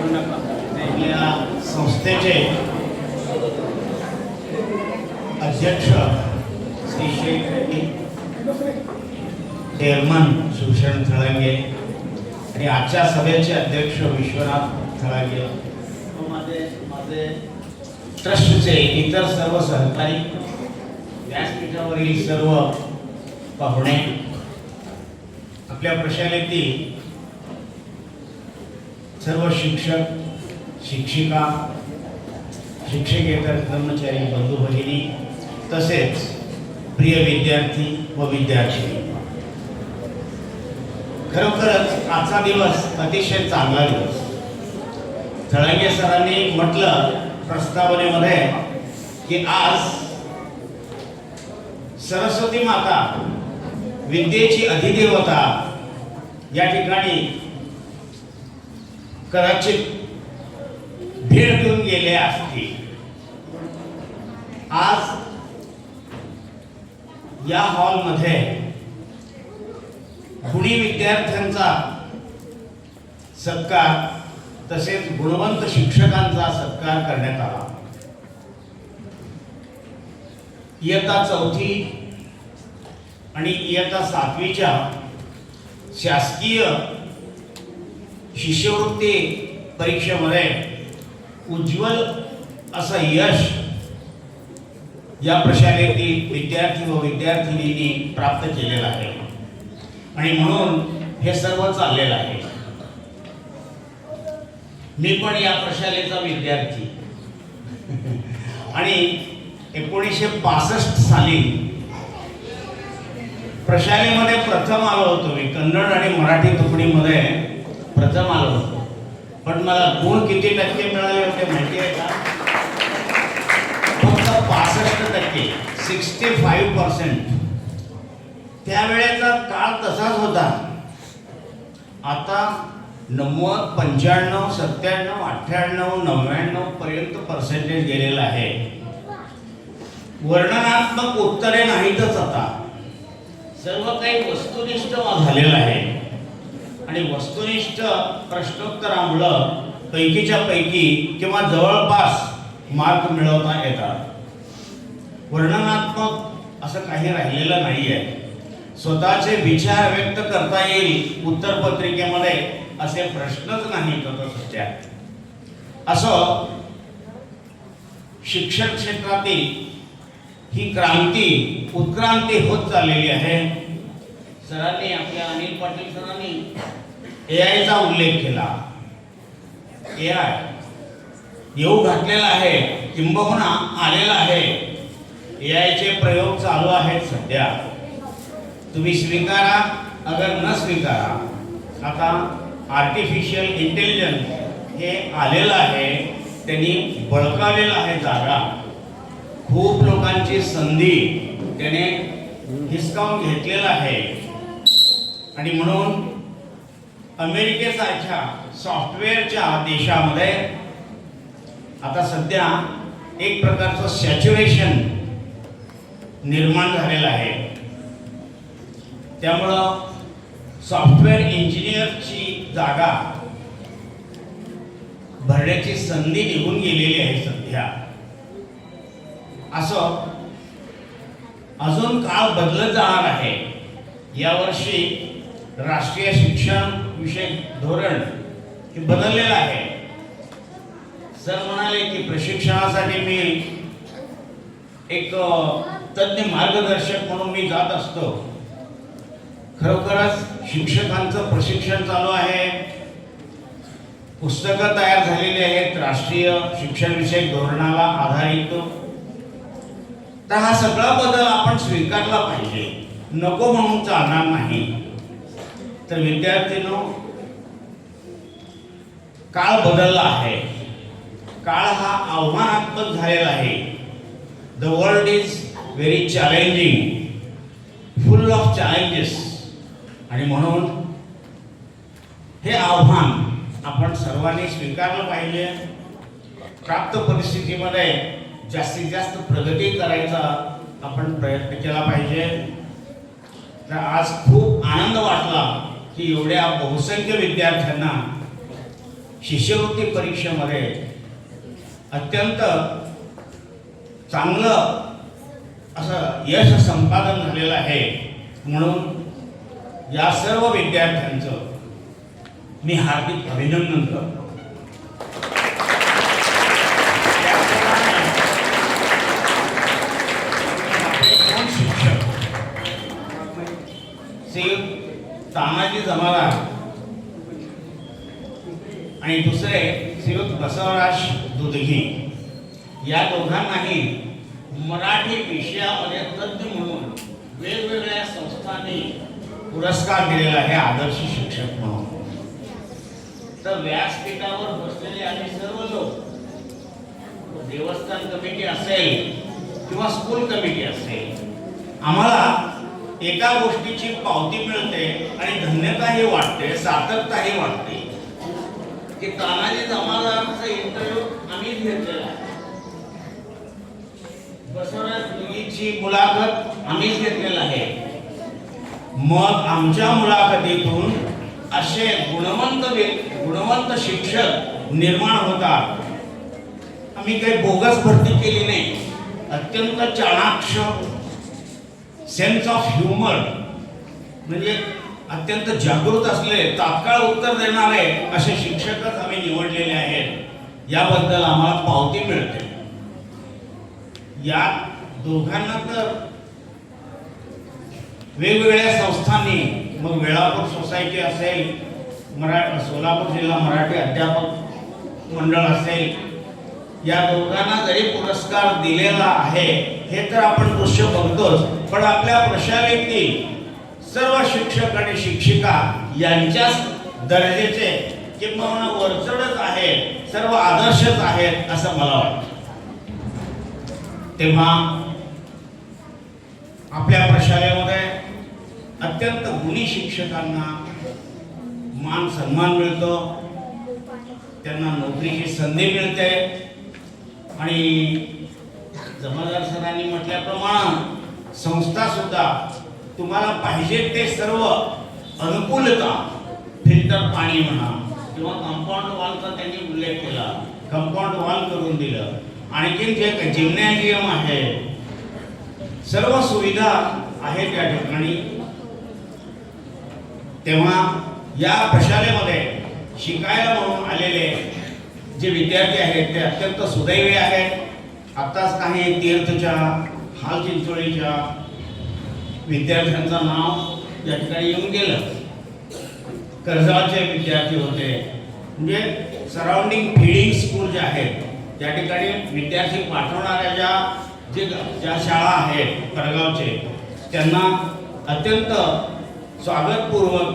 आपल्या संस्थेचे अध्यक्ष श्री चेअरमन शिवशरण थळंगे आणि आजच्या सभेचे अध्यक्ष विश्वनाथ थळंगे, माझे ट्रस्टचे इतर सर्व सहकारी, व्यासपीठावरील सर्व पाहुणे, आपल्या प्रशालेतील सर्व शिक्षक, शिक्षिका, शिक्षकेतर कर्मचारी, बंधू भगिनी, तसेच प्रिय विद्यार्थी व विद्यार्थिनी, खरोखरच आजचा दिवस अतिशय चांगला दिवस. थळंगे सरांनी म्हटलं प्रस्तावनेमध्ये की आज सरस्वती माता, विद्येची अधिदेवता या ठिकाणी कदाचित भेट देऊन गेले असतील. आज या हॉलमध्ये गुणी विद्यार्थ्यांचा सत्कार तसेच गुणवंत शिक्षकांचा सत्कार करण्यात आला. इयत्ता 4थी आणि इयत्ता 7वीच्या शासकीय शिष्यवृत्ती परीक्षेमध्ये उज्ज्वल असं यश या प्रशालेतील विद्यार्थी व विद्यार्थिनींनी प्राप्त केलेलं आहे आणि म्हणून हे सर्व चाललेलं आहे. मी पण या प्रशालेचा विद्यार्थी आणि 1965 साली प्रशालेमध्ये प्रथम आलो होतो. मी कन्नड आणि मराठी तुकडीमध्ये प्रथम आलो होतो, पण मला गुण किती टक्के मिळाले होते माहिती आहे का? फक्त 65%, 65%. त्यावेळेचा काळ तसाच होता. आता 90, 95, 97, 98, 99 पर्यंत पर्सेंटेज गेलेला आहे. वर्णनात्मक उत्तरे नाहीतच, आता सर्व काही वस्तुनिष्ठ झालेलं आहे आणि वस्तुनिष्ठ प्रश्नोत्तरामुळं पैकीच्या पैकी किंवा जवळपास मार्क मिळवता येतात. वर्णनात्मक असं काही राहिलेलं नाही आहे. स्वतःचे विचार व्यक्त करता येईल उत्तरपत्रिकेमध्ये असे प्रश्नच नाहीत आता सध्या. असं शिक्षण क्षेत्रातील ही क्रांती, उत्क्रांती होत चाललेली आहे. सरांनी, आपल्या अनिल पाटील सरांनी AI चा उल्लेख केला. AI येऊ घातलेला आहे, किंबहुना आलेला आहे. AI चे प्रयोग चालू आहेत सध्या. तुम्ही स्वीकारा अगर न स्वीकारा. आता आर्टिफिशियल इंटेलिजन्स हे आलेलं आहे, त्यांनी बळकावलेलं आहे जागा. खूप लोकांची संधी त्याने हिसकावून घेतलेला आहे आणि म्हणून अमेरिकेसारख्या सॉफ्टवेअरच्या देशामध्ये आता सध्या एक प्रकारचं सॅच्युरेशन निर्माण झालेलं आहे. त्यामुळं सॉफ्टवेअर इंजिनियरची जागा भरण्याची संधी निघून गेलेली आहे सध्या. असं अजून काळ बदलत जाणार आहे. यावर्षी राष्ट्रीय शिक्षण विषयक धोरण हे बदललेलं आहे. सर म्हणाले की प्रशिक्षणासाठी मी एक तज्ञ मार्गदर्शक म्हणून मी जात असतो. खरोखरच शिक्षकांचं प्रशिक्षण चालू आहे. पुस्तकं तयार झालेली आहेत राष्ट्रीय शिक्षण विषयक धोरणाला आधारित. तर हा सगळा बदल आपण स्वीकारला पाहिजे, नको म्हणून चालणार नाही. तर विद्यार्थ्यांनो, काळ बदलला आहे. काळ हा आव्हानात्मक झालेला आहे. The world is very challenging, full of challenges. आणि म्हणून हे आव्हान आपण सर्वांनी स्वीकारलं पाहिजे. प्राप्त परिस्थितीमध्ये जास्तीत जास्त प्रगती करायचा आपण प्रयत्न केला पाहिजे. तर आज खूप आनंद वाटला की एवढ्या बहुसंख्य विद्यार्थ्यांना शिष्यवृत्ती परीक्षेमध्ये अत्यंत चांगलं असं यश संपादन झालेलं आहे. म्हणून या सर्व विद्यार्थ्यांचं मी हार्दिक अभिनंदन करतो. शिक्षक श्री तानाजी जमादार आणि दुसरे श्रीयुत बसवराज दुधगी या दोघांनाही मराठी विषयामध्ये तज्ञ म्हणून वेगवेगळ्या संस्थांनी पुरस्कार दिलेला आहे आदर्श शिक्षक म्हणून. तर व्यासपीठावर बसलेले आम्ही सर्व लोक, देवस्थान कमिटी असेल किंवा स्कूल कमिटी असेल, आम्हाला एका गोष्टीची पावती मिळते आणि धन्यताही वाटते, सार्थकताही वाटते की तानाजी जमादारांचा इंटरव्ह्यू आम्हीच घेतलेला आहे, बसवराज दुधगीची मुलाखत आम्हीच घेतलेला आहे. मग आमच्या मुलाखतीतून असे गुणवंत शिक्षक निर्माण होतात. आम्ही काही बोगस भरती केली नाही. अत्यंत चाणाक्ष, सेन्स ऑफ ह्युमर म्हणजे अत्यंत जागृत असले, तात्काळ उत्तर देणारे असे शिक्षकच आम्ही निवडलेले आहेत. याबद्दल आम्हाला पावती मिळते. या दोघांना तर वेगवेगळ्या संस्थांनी, मग वेळापूर सोसायटी असेल, सोलापूर जिल्हा मराठी अध्यापक मंडळ असेल, या दोघांना जरी पुरस्कार दिलेला आहे हे तर आपण दृश्य बघतोच, पण आपल्या प्रशालेतील सर्व शिक्षक आणि शिक्षिका यांच्याच दर्जाचे किंवा वरचढच आहेत, सर्व आदर्शच आहेत असं मला वाटतं. तेव्हा आपल्या प्रशालेमध्ये अत्यंत गुणी शिक्षकांना मान सन्मान मिळतो, त्यांना नोकरीची संधी मिळते आणि जमादार सरांनी म्हटल्याप्रमाणे संस्था सुद्धा तुम्हाला पाहिजे ते सर्व अनुकूलता, फिल्टर पाणी म्हणा किंवा कंपाऊंड वॉलचा त्यांनी उल्लेख केला, कंपाऊंड वॉल करून दिलं, आणखीन जे जिम्नॅजियम आहे, सर्व सुविधा आहेत त्या ठिकाणी. तेव्हा या प्रशालेमध्ये शिकायला म्हणून आलेले जे विद्यार्थी आहेत ते अत्यंत सुदैवी आहेत. आत्ताच काही तीर्थच्या, हालचिंचोळीच्या विद्यार्थ्यांचं नाव या ठिकाणी येऊन गेलं. कर्जतचे विद्यार्थी होते, म्हणजे सराउंडिंग फीडिंग स्कूल जे आहेत त्या ठिकाणी विद्यार्थी पाठवणाऱ्या ज्या शाळा आहेत परगावचे, त्यांना अत्यंत स्वागतपूर्वक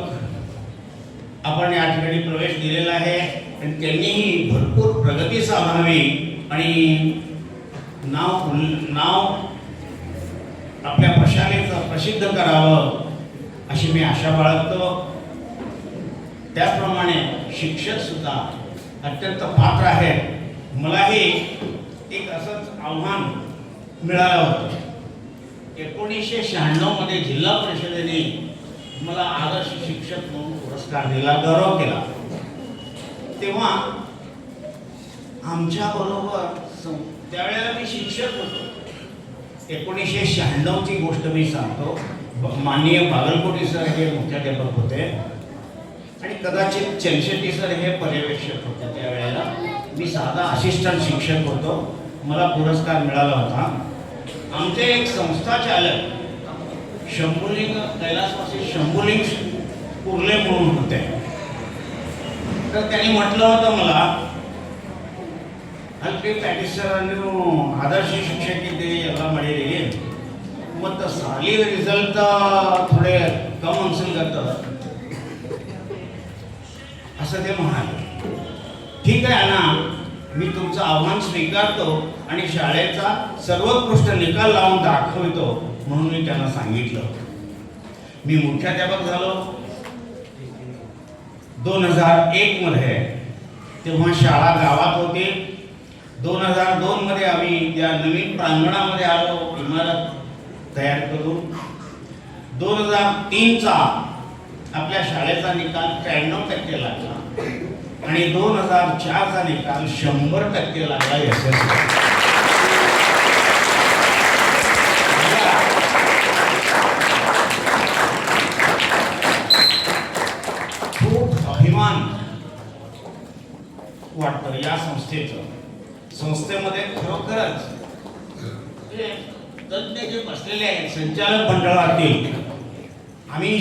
आपण या ठिकाणी प्रवेश दिलेला आहे आणि त्यांनीही भरपूर प्रगती साधावी आणि नाव आपल्या प्रशालेचं प्रसिद्ध करावं अशी मी आशा बाळगतो. त्याचप्रमाणे शिक्षक सुद्धा अत्यंत पात्र आहेत. मलाही एक असंच आव्हान मिळालं होतं. 1996 मध्ये जिल्हा परिषदेने मला आदर्श शिक्षक म्हणून पुरस्कार दिला, गौरव केला. तेव्हा आमच्या बरोबर त्यावेळेला मी शिक्षक होतो. 1996 ची गोष्ट मी सांगतो. माननीय बागलकोटी सर हे मुख्याध्यापक होते आणि कदाचित चंशेटी सर हे पर्यवेक्षक होते. त्यावेळेला मी साधा असिस्टंट शिक्षक होतो. मला पुरस्कार मिळाला होता. आमचे एक संस्था चालक शंभुलिंग कैलासवासी शंभुलिंग कुर्ले म्हणून होते. तर त्यांनी म्हटलं होतं मला, ಅಲ್ಲಿ ಪ್ಯಾಟಿಸರ್ ನೀವು आदर्श शिक्षक ಇದ್ದೀರಿ ಎಲ್ಲ ಮಾಡಿರಿ ಮತ್ತು ಸಾಲಿ ರಿಸಲ್ಟ್ थोडे कम अनसलगत असं ते म्हणाले. ठीक आहे ना, मी तुमचं आव्हान स्वीकारतो आणि शाळेचा सर्वोत्कृष्ट निकाल लावून दाखवतो म्हणून मी त्यांना सांगितलं. मी मुख्याध्यापक झालो 2001 मध्ये. तेव्हा शाळा गावात होती. 2002 मध्ये आम्ही त्या नवीन प्रांगणामध्ये आलो इमारत तयार करून. 2003 चा आपल्या शाळेचा निकाल 93% लागला आणि 2004चा निकाल 100% लागला यशस्वी. खूप अभिमान वाटतं या संस्थेमध्ये खरोखरच तज्ञ जे बसलेले आहेत संचालक मंडळातील, आम्ही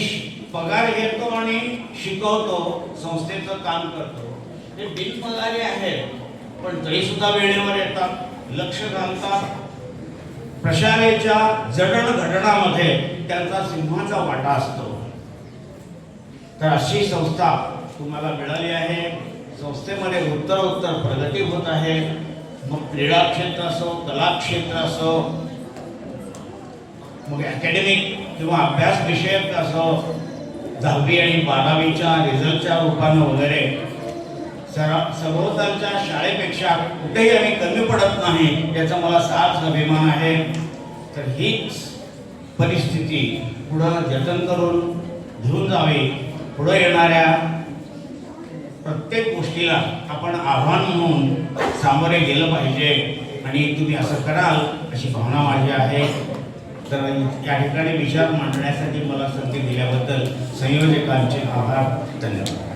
पगार घेतो आणि शिकवतो, संस्थेचं काम करतो, ते बिनपगारी आहेत पण तरी सुद्धा वेळेवर येतात, लक्ष घालतात, प्रशालेच्या जडणघडणामध्ये त्यांचा सिंहाचा वाटा असतो. तर अशी संस्था तुम्हाला मिळाली आहे. संस्थेमध्ये उत्तरोत्तर प्रगती होत आहे. मग क्रीडा क्षेत्र असो, कला क्षेत्र असो, मग अकॅडमिक किंवा अभ्यास विषयक असो, 10वी आणि 12वीच्या रिझल्टच्या रूपानं वगैरे सभोवतालच्या शाळेपेक्षा कुठेही आम्ही कमी पडत नाही याचा मला सार्थ अभिमान आहे. तर हीच परिस्थिती पुढं जतन करून घेऊन जावी. पुढे येणाऱ्या प्रत्येक गोष्टीला आपण आव्हान म्हणून सामोरे गेलं पाहिजे आणि तुम्ही असं कराल अशी भावना माझी आहे. तर या ठिकाणी विचार मांडण्यासाठी मला संधी दिल्याबद्दल संयोजकांचे आभार. धन्यवाद.